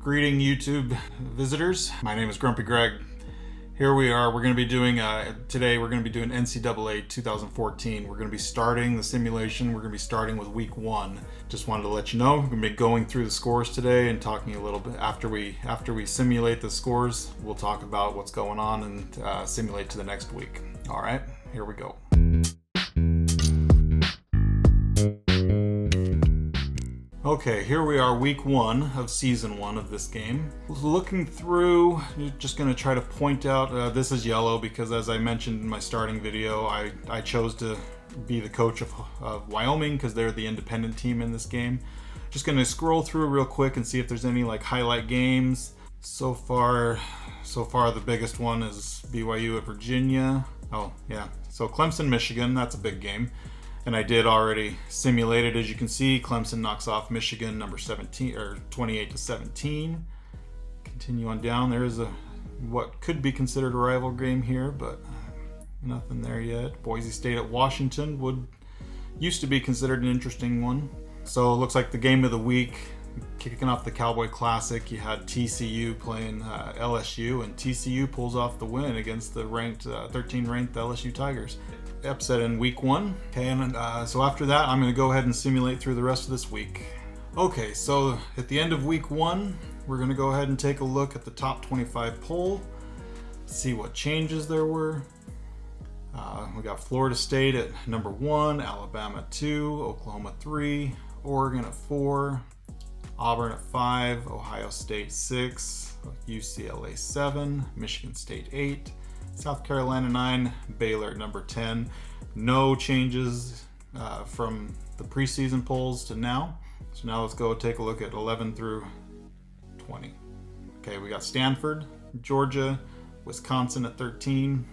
Greeting YouTube visitors. My name is Grumpy Greg. Here we are. We're going to be doing, today we're going to be doing NCAA 2014. We're going to be starting the simulation. We're going to be starting with week 1. Just wanted to let you know, we're going to be going through the scores today and talking a little bit after we simulate the scores. We'll talk about what's going on and simulate to the next week. All right, here we go. Okay, here we are, week 1 of season 1 of this game. Looking through, just going to try to point out, this is yellow because as I mentioned in my starting video, I chose to be the coach of Wyoming because they're the independent team in this game. Just going to scroll through real quick and see if there's any like highlight games. So far the biggest one is BYU at Virginia. Oh yeah, so Clemson, Michigan, that's a big game. And I did already simulate it. As you can see, Clemson knocks off Michigan number 17 or 28-17. Continue on down. There is what could be considered a rival game here, but nothing there yet. Boise State at Washington used to be considered an interesting one. So it looks like the game of the week, kicking off the Cowboy Classic, you had TCU playing LSU, and TCU pulls off the win against the 13th-ranked LSU Tigers. Upset in week 1. Okay, and so after that, I'm going to go ahead and simulate through the rest of this week. Okay, so at the end of week 1, we're going to go ahead and take a look at the top 25 poll, see what changes there were. We got Florida State at number 1, Alabama at 2, Oklahoma 3, Oregon at 4, Auburn at 5, Ohio State 6, UCLA 7, Michigan State 8, South Carolina 9, Baylor at number 10. No changes from the preseason polls to now. So now let's go take a look at 11 through 20. Okay, we got Stanford, Georgia, Wisconsin at 13.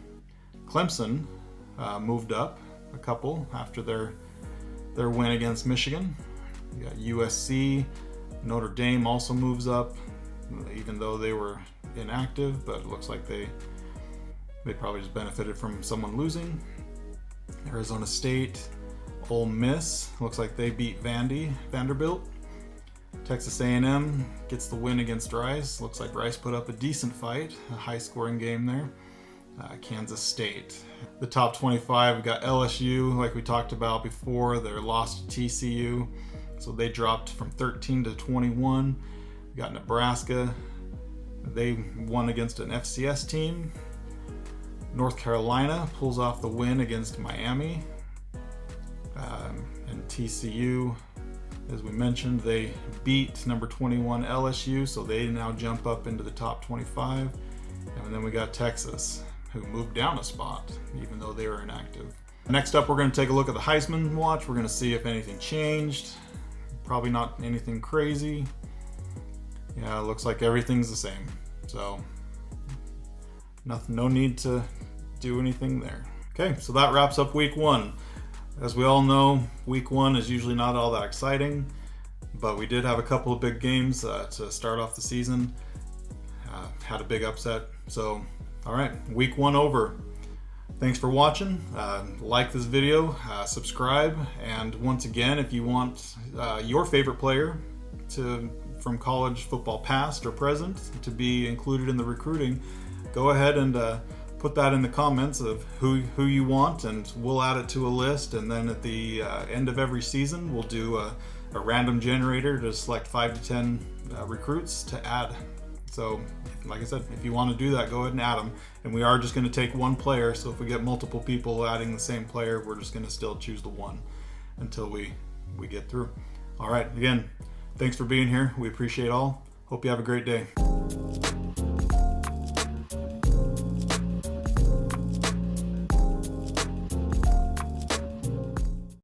Clemson moved up a couple after their win against Michigan. We got USC, Notre Dame also moves up, even though they were inactive, but it looks like they probably just benefited from someone losing. Arizona State, Ole Miss, looks like they beat Vanderbilt. Texas A&M gets the win against Rice. Looks like Rice put up a decent fight, a high-scoring game there. Kansas State. The top 25, we got LSU, like we talked about before. They're lost to TCU, so they dropped from 13 to 21. We got Nebraska. They won against an FCS team. North Carolina pulls off the win against Miami. And TCU, as we mentioned, they beat number 21 LSU, so they now jump up into the top 25. And then we got Texas, who moved down a spot, even though they were inactive. Next up, we're going to take a look at the Heisman watch. We're going to see if anything changed. Probably not anything crazy. Yeah, it looks like everything's the same. So no need to do anything there. Okay, so that wraps up week 1. As we all know, week 1 is usually not all that exciting, but we did have a couple of big games to start off the season. Had a big upset. So, all right, week 1 over. Thanks for watching. Like this video, subscribe, and once again, if you want your favorite player from college football past or present to be included in the recruiting, go ahead and put that in the comments of who you want, and we'll add it to a list. And then at the end of every season, we'll do a random generator to select 5 to 10 recruits to add. So, like I said, if you want to do that, go ahead and add them. And we are just going to take one player. So if we get multiple people adding the same player, we're just going to still choose the one until we get through. All right. Again, thanks for being here. We appreciate all. Hope you have a great day.